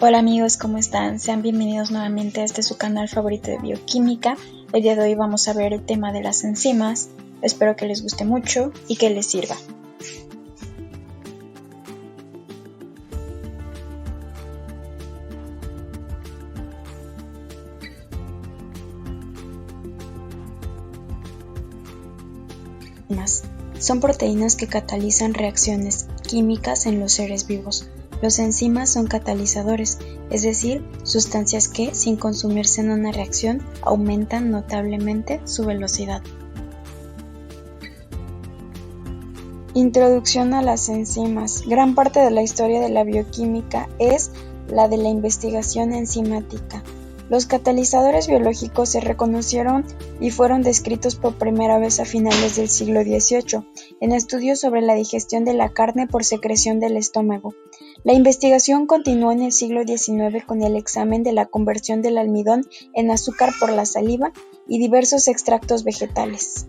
Hola amigos, ¿cómo están? Sean bienvenidos nuevamente a su canal favorito de bioquímica. El día de hoy vamos a ver el tema de las enzimas. Espero que les guste mucho y que les sirva. Son proteínas que catalizan reacciones químicas en los seres vivos. Los enzimas son catalizadores, es decir, sustancias que, sin consumirse en una reacción, aumentan notablemente su velocidad. Introducción a las enzimas. Gran parte de la historia de la bioquímica es la de la investigación enzimática. Los catalizadores biológicos se reconocieron y fueron descritos por primera vez a finales del siglo XVIII, en estudios sobre la digestión de la carne por secreción del estómago. La investigación continuó en el siglo XIX con el examen de la conversión del almidón en azúcar por la saliva y diversos extractos vegetales.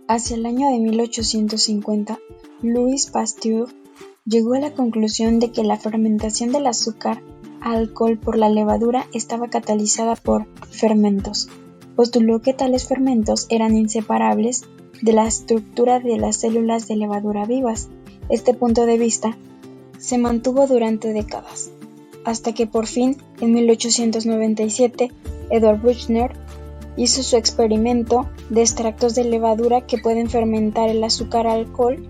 Hacia el año de 1850, Louis Pasteur llegó a la conclusión de que la fermentación del azúcar a alcohol por la levadura estaba catalizada por fermentos. Postuló que tales fermentos eran inseparables de la estructura de las células de levadura vivas. Este punto de vista se mantuvo durante décadas, hasta que por fin, en 1897, Edward Buchner hizo su experimento de extractos de levadura que pueden fermentar el azúcar a alcohol,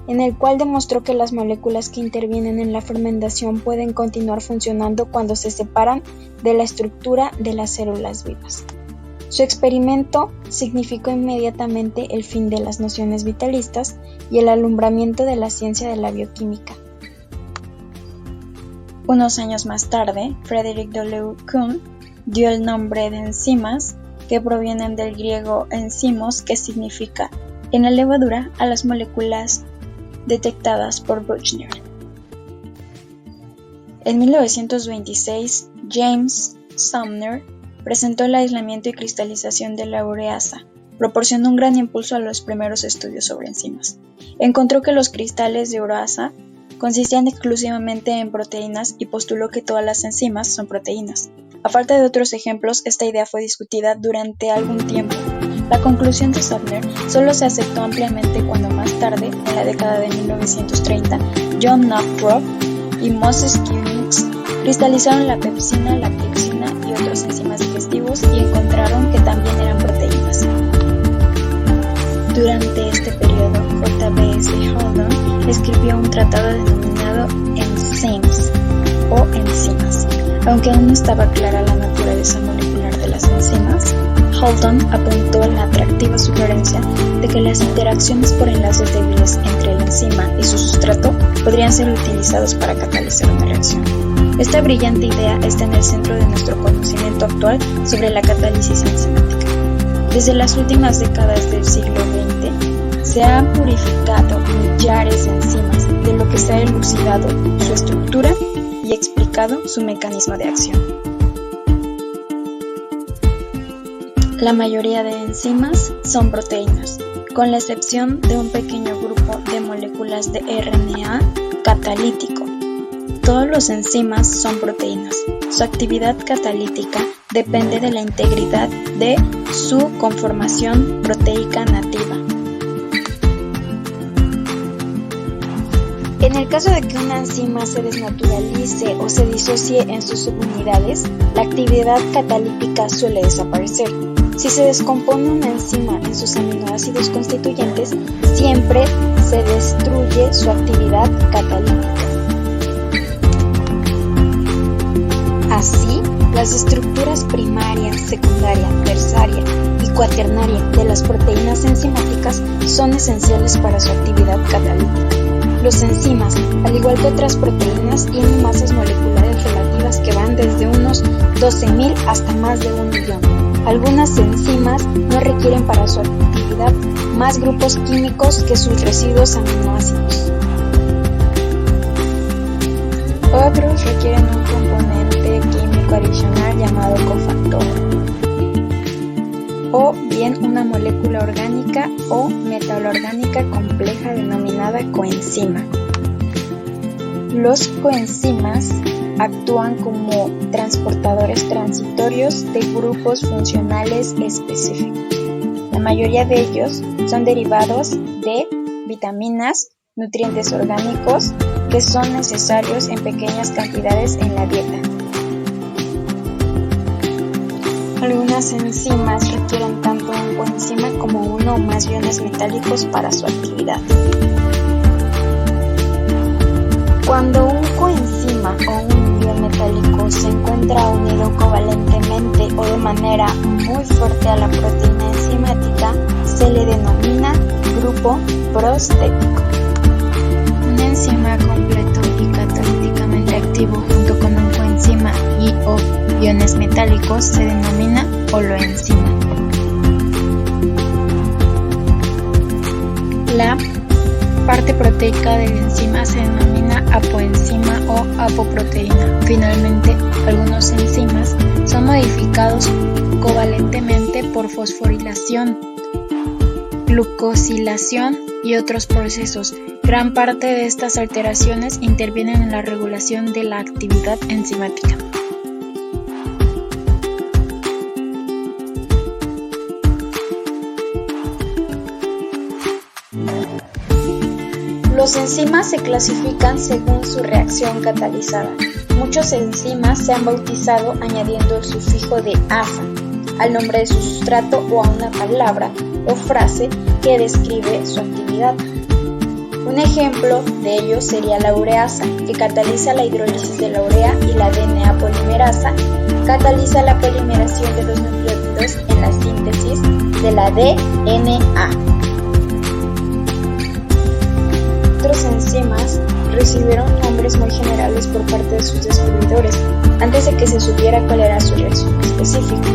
en el cual demostró que las moléculas que intervienen en la fermentación pueden continuar funcionando cuando se separan de la estructura de las células vivas. Su experimento significó inmediatamente el fin de las nociones vitalistas y el alumbramiento de la ciencia de la bioquímica. Unos años más tarde, Frederick W. Kuhn dio el nombre de enzimas, que provienen del griego enzimos, que significa en la levadura, a las moléculas detectadas por Buchner. En 1926, James Sumner presentó el aislamiento y cristalización de la ureasa. Proporcionó un gran impulso a los primeros estudios sobre enzimas. Encontró que los cristales de ureasa consistían exclusivamente en proteínas y postuló que todas las enzimas son proteínas. A falta de otros ejemplos, esta idea fue discutida durante algún tiempo. La conclusión de Sumner solo se aceptó ampliamente cuando más tarde, en la década de 1930, John Northrop y Moses Kunix cristalizaron la pepsina, la tripsina y otros enzimas digestivos y encontraron que también eran proteínas. Durante este periodo, J.B.S. Haldon escribió un tratado denominado Enzymes o enzimas. Aunque aún no estaba clara la naturaleza molecular de las enzimas, Haldon apuntó la atractiva sugerencia de que las interacciones por enlaces débiles entre la enzima y su sustrato podrían ser utilizados para catalizar una reacción. Esta brillante idea está en el centro de nuestro conocimiento actual sobre la catálisis enzimática. Desde las últimas décadas del siglo XX, se han purificado millares de enzimas, de lo que se ha elucidado su estructura y explicado su mecanismo de acción. La mayoría de enzimas son proteínas, con la excepción de un pequeño grupo de moléculas de RNA catalítico. Todos los enzimas son proteínas. Su actividad catalítica depende de la integridad de su conformación proteica nativa. En el caso de que una enzima se desnaturalice o se disocie en sus subunidades, la actividad catalítica suele desaparecer. Si se descompone una enzima en sus aminoácidos constituyentes, siempre se destruye su actividad catalítica. Así, las estructuras primaria, secundaria, terciaria y cuaternaria de las proteínas enzimáticas son esenciales para su actividad catalítica. Los enzimas, al igual que otras proteínas, tienen masas moleculares relativas que van desde unos 12.000 hasta más de 1.000.000. Algunas enzimas no requieren para su actividad más grupos químicos que sus residuos aminoácidos. Otros requieren un componente químico adicional llamado cofactor, o bien una molécula orgánica o metaloorgánica compleja denominada coenzima. Los coenzimas actúan como transportadores transitorios de grupos funcionales específicos. La mayoría de ellos son derivados de vitaminas, nutrientes orgánicos que son necesarios en pequeñas cantidades en la dieta. Algunas enzimas requieren tanto un coenzima como uno o más iones metálicos para su actividad. Cuando un coenzima o un ion metálico se encuentra unido covalentemente o de manera muy fuerte a la proteína enzimática, se le denomina grupo prostético. Un enzima completo y catalíticamente activo junto con un coenzima y o iones metálicos se denomina holoenzima. La parte proteica del enzima se denomina apoenzima o apoproteína. Finalmente, algunos enzimas son modificados covalentemente por fosforilación, glucosilación y otros procesos. Gran parte de estas alteraciones intervienen en la regulación de la actividad enzimática. Los enzimas se clasifican según su reacción catalizada. Muchos enzimas se han bautizado añadiendo el sufijo de asa al nombre de su sustrato o a una palabra o frase que describe su actividad. Un ejemplo de ello sería la ureasa, que cataliza la hidrólisis de la urea, y la DNA polimerasa cataliza la polimeración de los nucleótidos en la síntesis de la DNA. Otras enzimas recibieron nombres muy generales por parte de sus descubridores, antes de que se supiera cuál era su reacción específica.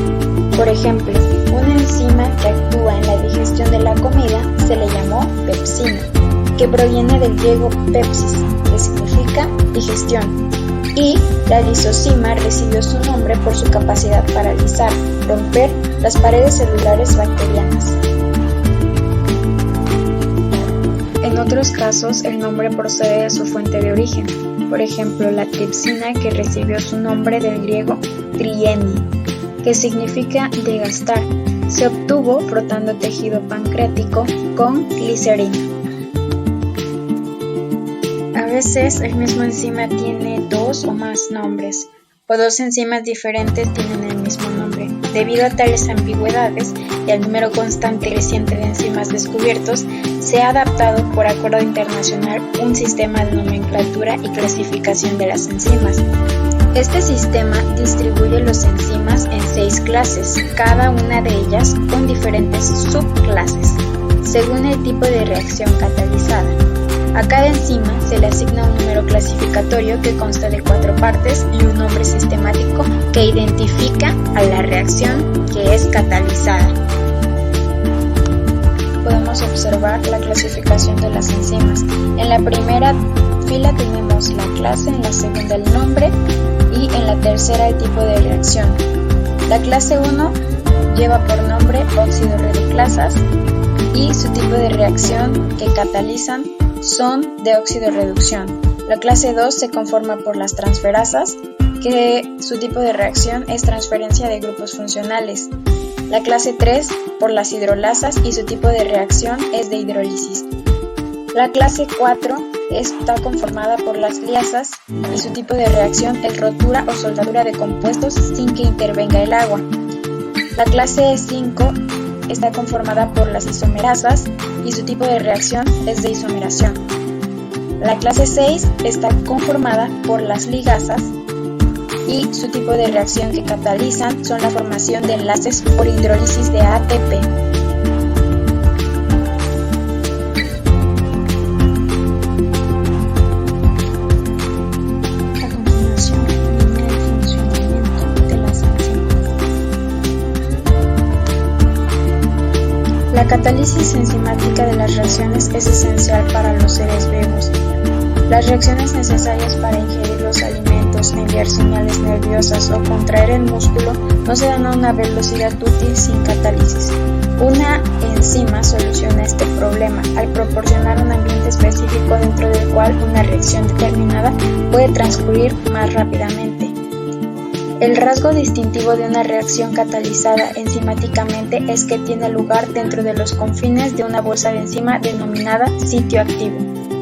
Por ejemplo, una enzima que actúa en la digestión de la comida se le llamó pepsina, que proviene del griego pepsis, que significa digestión, y la lisozima recibió su nombre por su capacidad para lisar, romper las paredes celulares bacterianas. En otros casos, el nombre procede de su fuente de origen. Por ejemplo, la tripsina, que recibió su nombre del griego trieni, que significa degastar, se obtuvo frotando tejido pancreático con glicerina. A veces, el mismo enzima tiene dos o más nombres, o dos enzimas diferentes tienen el mismo nombre. Debido a tales ambigüedades y al número constante y reciente de enzimas descubiertos, se ha adaptado por acuerdo internacional un sistema de nomenclatura y clasificación de las enzimas. Este sistema distribuye los enzimas en 6 clases, cada una de ellas con diferentes subclases, según el tipo de reacción catalizada. A cada enzima se le asigna un número clasificatorio que consta de 4 partes y un nombre sistemático que identifica a la reacción que es catalizada. Podemos observar la clasificación de las enzimas. En la primera fila tenemos la clase, en la segunda el nombre y en la tercera el tipo de reacción. La clase 1 lleva por nombre óxido reduclasas y su tipo de reacción que catalizan son de oxidorreducción. La clase 2 se conforma por las transferasas, que su tipo de reacción es transferencia de grupos funcionales. La clase 3 por las hidrolasas y su tipo de reacción es de hidrólisis. La clase 4 está conformada por las liasas y su tipo de reacción es rotura o soldadura de compuestos sin que intervenga el agua. La clase 5 está conformada por las isomerasas y su tipo de reacción es de isomeración. La clase 6 está conformada por las ligasas y su tipo de reacción que catalizan son la formación de enlaces por hidrólisis de ATP. A continuación viene el funcionamiento de las enzimas. La catálisis enzimática de las reacciones es esencial para los seres vivos. Las reacciones necesarias para ingerir los alimentos, enviar señales nerviosas o contraer el músculo no se dan a una velocidad útil sin catálisis. Una enzima soluciona este problema al proporcionar un ambiente específico dentro del cual una reacción determinada puede transcurrir más rápidamente. El rasgo distintivo de una reacción catalizada enzimáticamente es que tiene lugar dentro de los confines de una bolsa de enzima denominada sitio activo.